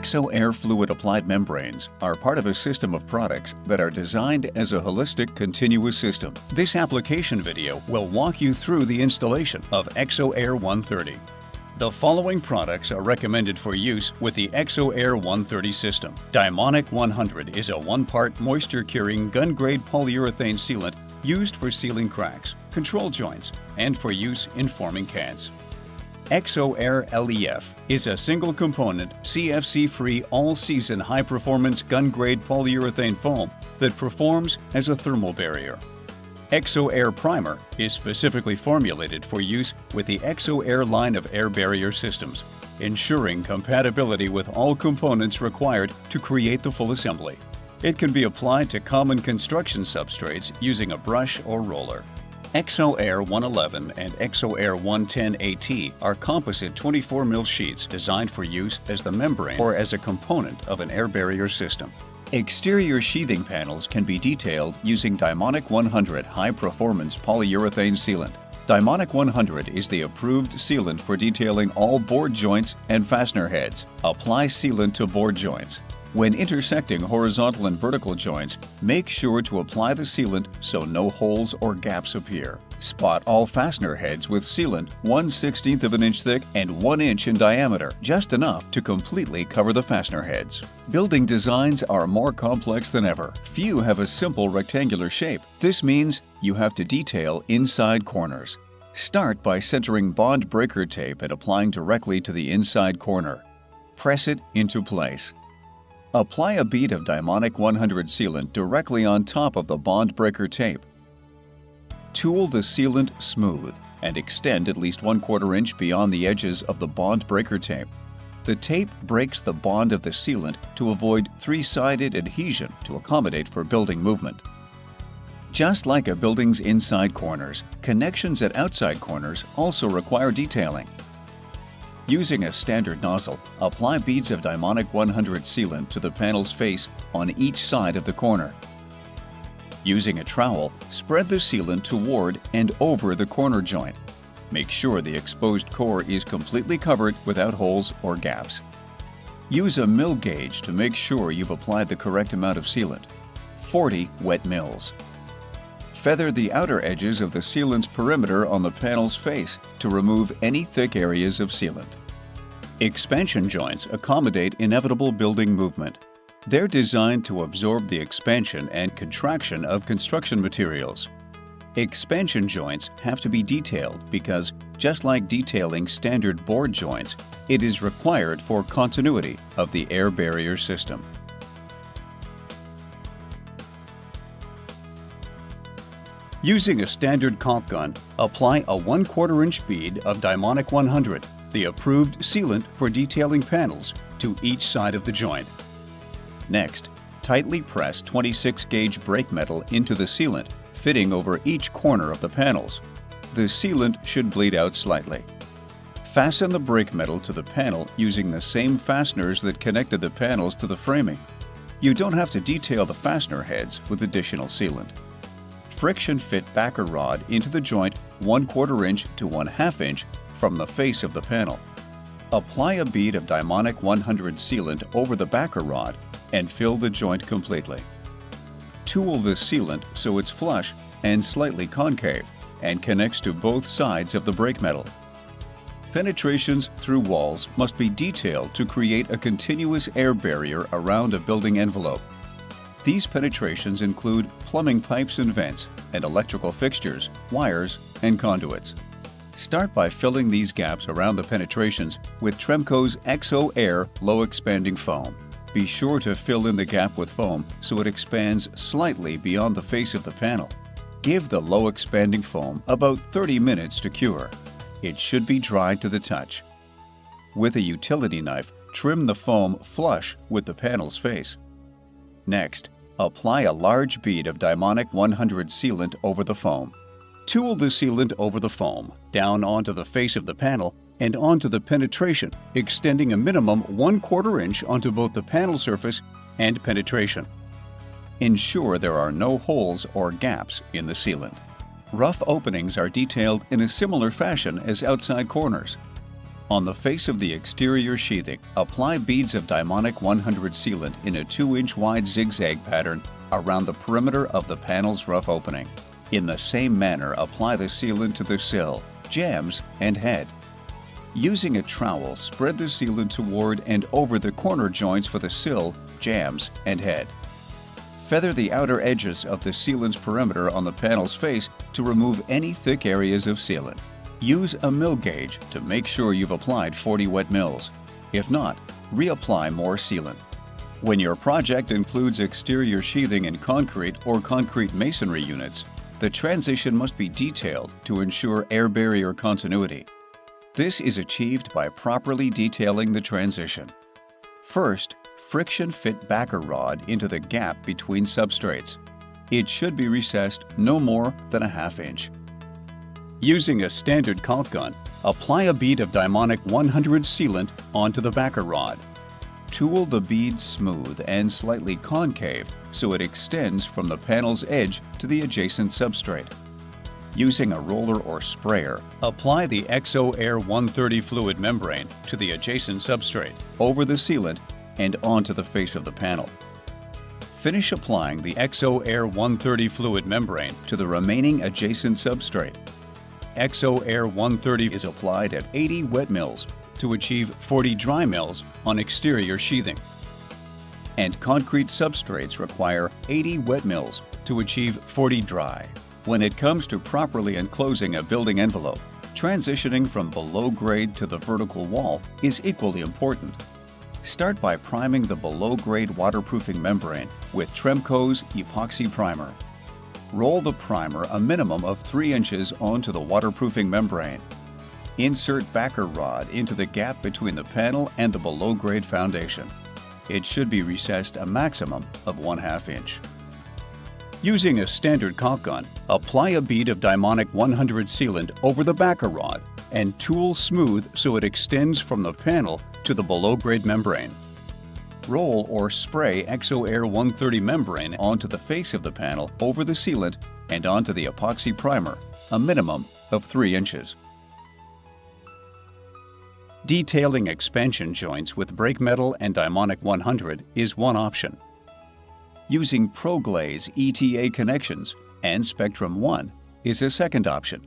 ExoAir fluid-applied membranes are part of a system of products that are designed as a holistic, continuous system. This application video will walk you through the installation of ExoAir 130. The following products are recommended for use with the ExoAir 130 system. Dymonic 100 is a one-part moisture-curing gun-grade polyurethane sealant used for sealing cracks, control joints, and for use in forming cans. ExoAir LEF is a single-component, CFC-free, all-season high-performance gun-grade polyurethane foam that performs as a thermal barrier. ExoAir Primer is specifically formulated for use with the ExoAir line of air barrier systems, ensuring compatibility with all components required to create the full assembly. It can be applied to common construction substrates using a brush or roller. ExoAir 111 and ExoAir 110 AT are composite 24 mil sheets designed for use as the membrane or as a component of an air barrier system. Exterior sheathing panels can be detailed using Dymonic 100 high-performance polyurethane sealant. Dymonic 100 is the approved sealant for detailing all board joints and fastener heads. Apply sealant to board joints. When intersecting horizontal and vertical joints, make sure to apply the sealant so no holes or gaps appear. Spot all fastener heads with sealant 1/16 of an inch thick and 1 inch in diameter, just enough to completely cover the fastener heads. Building designs are more complex than ever. Few have a simple rectangular shape. This means you have to detail inside corners. Start by centering bond breaker tape and applying directly to the inside corner. Press it into place. Apply a bead of Dymonic 100 sealant directly on top of the bond breaker tape. Tool the sealant smooth and extend at least 1/4 inch beyond the edges of the bond breaker tape. The tape breaks the bond of the sealant to avoid three-sided adhesion to accommodate for building movement. Just like a building's inside corners, connections at outside corners also require detailing. Using a standard nozzle, apply beads of Dymonic 100 sealant to the panel's face on each side of the corner. Using a trowel, spread the sealant toward and over the corner joint. Make sure the exposed core is completely covered without holes or gaps. Use a mill gauge to make sure you've applied the correct amount of sealant. 40 wet mills. Feather the outer edges of the sealant's perimeter on the panel's face to remove any thick areas of sealant. Expansion joints accommodate inevitable building movement. They're designed to absorb the expansion and contraction of construction materials. Expansion joints have to be detailed because, just like detailing standard board joints, it is required for continuity of the air barrier system. Using a standard caulk gun, apply a 1/4 inch bead of Dymonic 100, the approved sealant for detailing panels, to each side of the joint. Next, tightly press 26 gauge brake metal into the sealant, fitting over each corner of the panels. The sealant should bleed out slightly. Fasten the brake metal to the panel using the same fasteners that connected the panels to the framing. You don't have to detail the fastener heads with additional sealant. Friction fit backer rod into the joint 1/4 inch to 1/2 inch from the face of the panel. Apply a bead of Dymonic 100 sealant over the backer rod and fill the joint completely. Tool the sealant so it's flush and slightly concave and connects to both sides of the brake metal. Penetrations through walls must be detailed to create a continuous air barrier around a building envelope. These penetrations include plumbing pipes and vents, and electrical fixtures, wires, and conduits. Start by filling these gaps around the penetrations with TREINCO's ExoAir low-expanding foam. Be sure to fill in the gap with foam so it expands slightly beyond the face of the panel. Give the low-expanding foam about 30 minutes to cure. It should be dry to the touch. With a utility knife, trim the foam flush with the panel's face. Next, apply a large bead of Dymonic 100 sealant over the foam. Tool the sealant over the foam, down onto the face of the panel, and onto the penetration, extending a minimum 1/4 inch onto both the panel surface and penetration. Ensure there are no holes or gaps in the sealant. Rough openings are detailed in a similar fashion as outside corners. On the face of the exterior sheathing, apply beads of Dimonic 100 sealant in a 2-inch wide zigzag pattern around the perimeter of the panel's rough opening. In the same manner, apply the sealant to the sill, jambs, and head. Using a trowel, spread the sealant toward and over the corner joints for the sill, jambs, and head. Feather the outer edges of the sealant's perimeter on the panel's face to remove any thick areas of sealant. Use a mill gauge to make sure you've applied 40 wet mills. If not, reapply more sealant. When your project includes exterior sheathing in concrete or concrete masonry units, the transition must be detailed to ensure air barrier continuity. This is achieved by properly detailing the transition. First, friction fit backer rod into the gap between substrates. It should be recessed no more than a ½ inch. Using a standard caulk gun, apply a bead of Dimonic 100 sealant onto the backer rod. Tool the bead smooth and slightly concave so it extends from the panel's edge to the adjacent substrate. Using a roller or sprayer, apply the ExoAir 130 fluid membrane to the adjacent substrate, over the sealant, and onto the face of the panel. Finish applying the ExoAir 130 fluid membrane to the remaining adjacent substrate. ExoAir 130 is applied at 80 wet mills to achieve 40 dry mills on exterior sheathing. And concrete substrates require 80 wet mills to achieve 40 dry. When it comes to properly enclosing a building envelope, transitioning from below grade to the vertical wall is equally important. Start by priming the below grade waterproofing membrane with TREINCO's epoxy primer. Roll the primer a minimum of 3 inches onto the waterproofing membrane. Insert backer rod into the gap between the panel and the below grade foundation. It should be recessed a maximum of 1/2 inch. Using a standard caulk gun, apply a bead of Dimonic 100 sealant over the backer rod and tool smooth so it extends from the panel to the below grade membrane. Roll or spray ExoAir 130 membrane onto the face of the panel over the sealant and onto the epoxy primer, a minimum of 3 inches. Detailing expansion joints with brake metal and Dimonic 100 is one option. Using ProGlaze ETA connections and Spectrum 1 is a second option.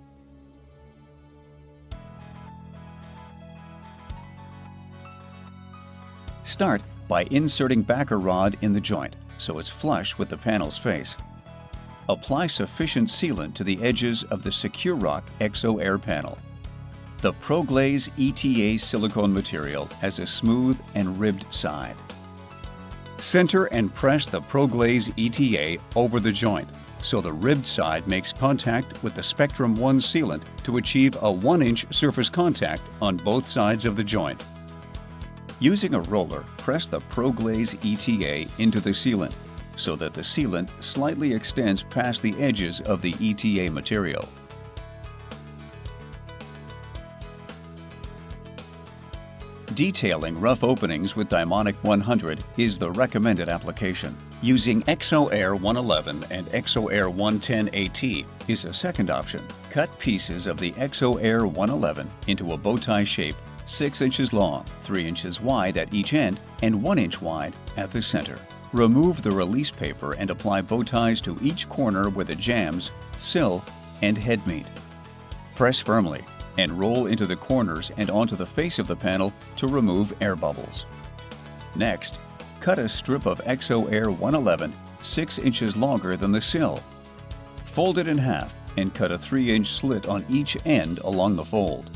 Start by inserting backer rod in the joint so it's flush with the panel's face. Apply sufficient sealant to the edges of the SecureRock ExoAir panel. The ProGlaze ETA silicone material has a smooth and ribbed side. Center and press the ProGlaze ETA over the joint so the ribbed side makes contact with the Spectrum 1 sealant to achieve a 1-inch surface contact on both sides of the joint. Using a roller, press the ProGlaze ETA into the sealant so that the sealant slightly extends past the edges of the ETA material. Detailing rough openings with Dimonic 100 is the recommended application. Using ExoAir 111 and ExoAir 110 AT is a second option. Cut pieces of the ExoAir 111 into a bow tie shape 6 inches long, 3 inches wide at each end, and 1 inch wide at the center. Remove the release paper and apply bow ties to each corner where the jambs, sill, and head meet. Press firmly and roll into the corners and onto the face of the panel to remove air bubbles. Next, cut a strip of ExoAir 111 6 inches longer than the sill. Fold it in half and cut a 3-inch slit on each end along the fold.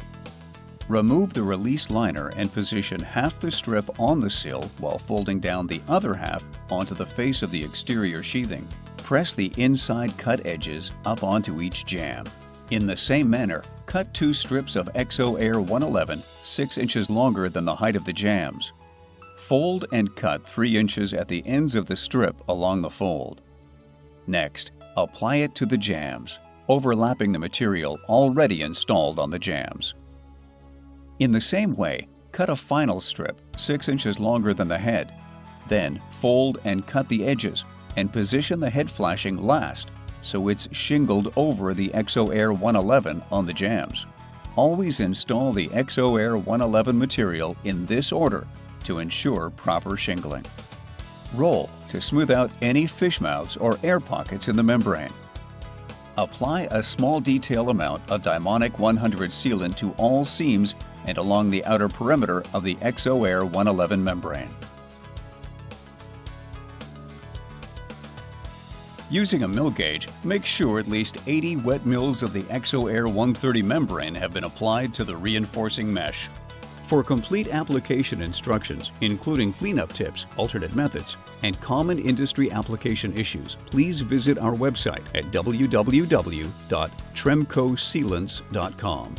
Remove the release liner and position half the strip on the sill while folding down the other half onto the face of the exterior sheathing. Press the inside cut edges up onto each jamb. In the same manner, cut 2 strips of ExoAir 111 6 inches longer than the height of the jambs. Fold and cut 3 inches at the ends of the strip along the fold. Next, apply it to the jambs, overlapping the material already installed on the jambs. In the same way, cut a final strip 6 inches longer than the head. Then fold and cut the edges and position the head flashing last so it's shingled over the ExoAir 111 on the jambs. Always install the ExoAir 111 material in this order to ensure proper shingling. Roll to smooth out any fish mouths or air pockets in the membrane. Apply a small detail amount of Dimonic 100 sealant to all seams and along the outer perimeter of the ExoAir 111 membrane. Using a mill gauge, make sure at least 80 wet mills of the ExoAir 130 membrane have been applied to the reinforcing mesh. For complete application instructions, including cleanup tips, alternate methods, and common industry application issues, please visit our website at www.treimcosealants.com.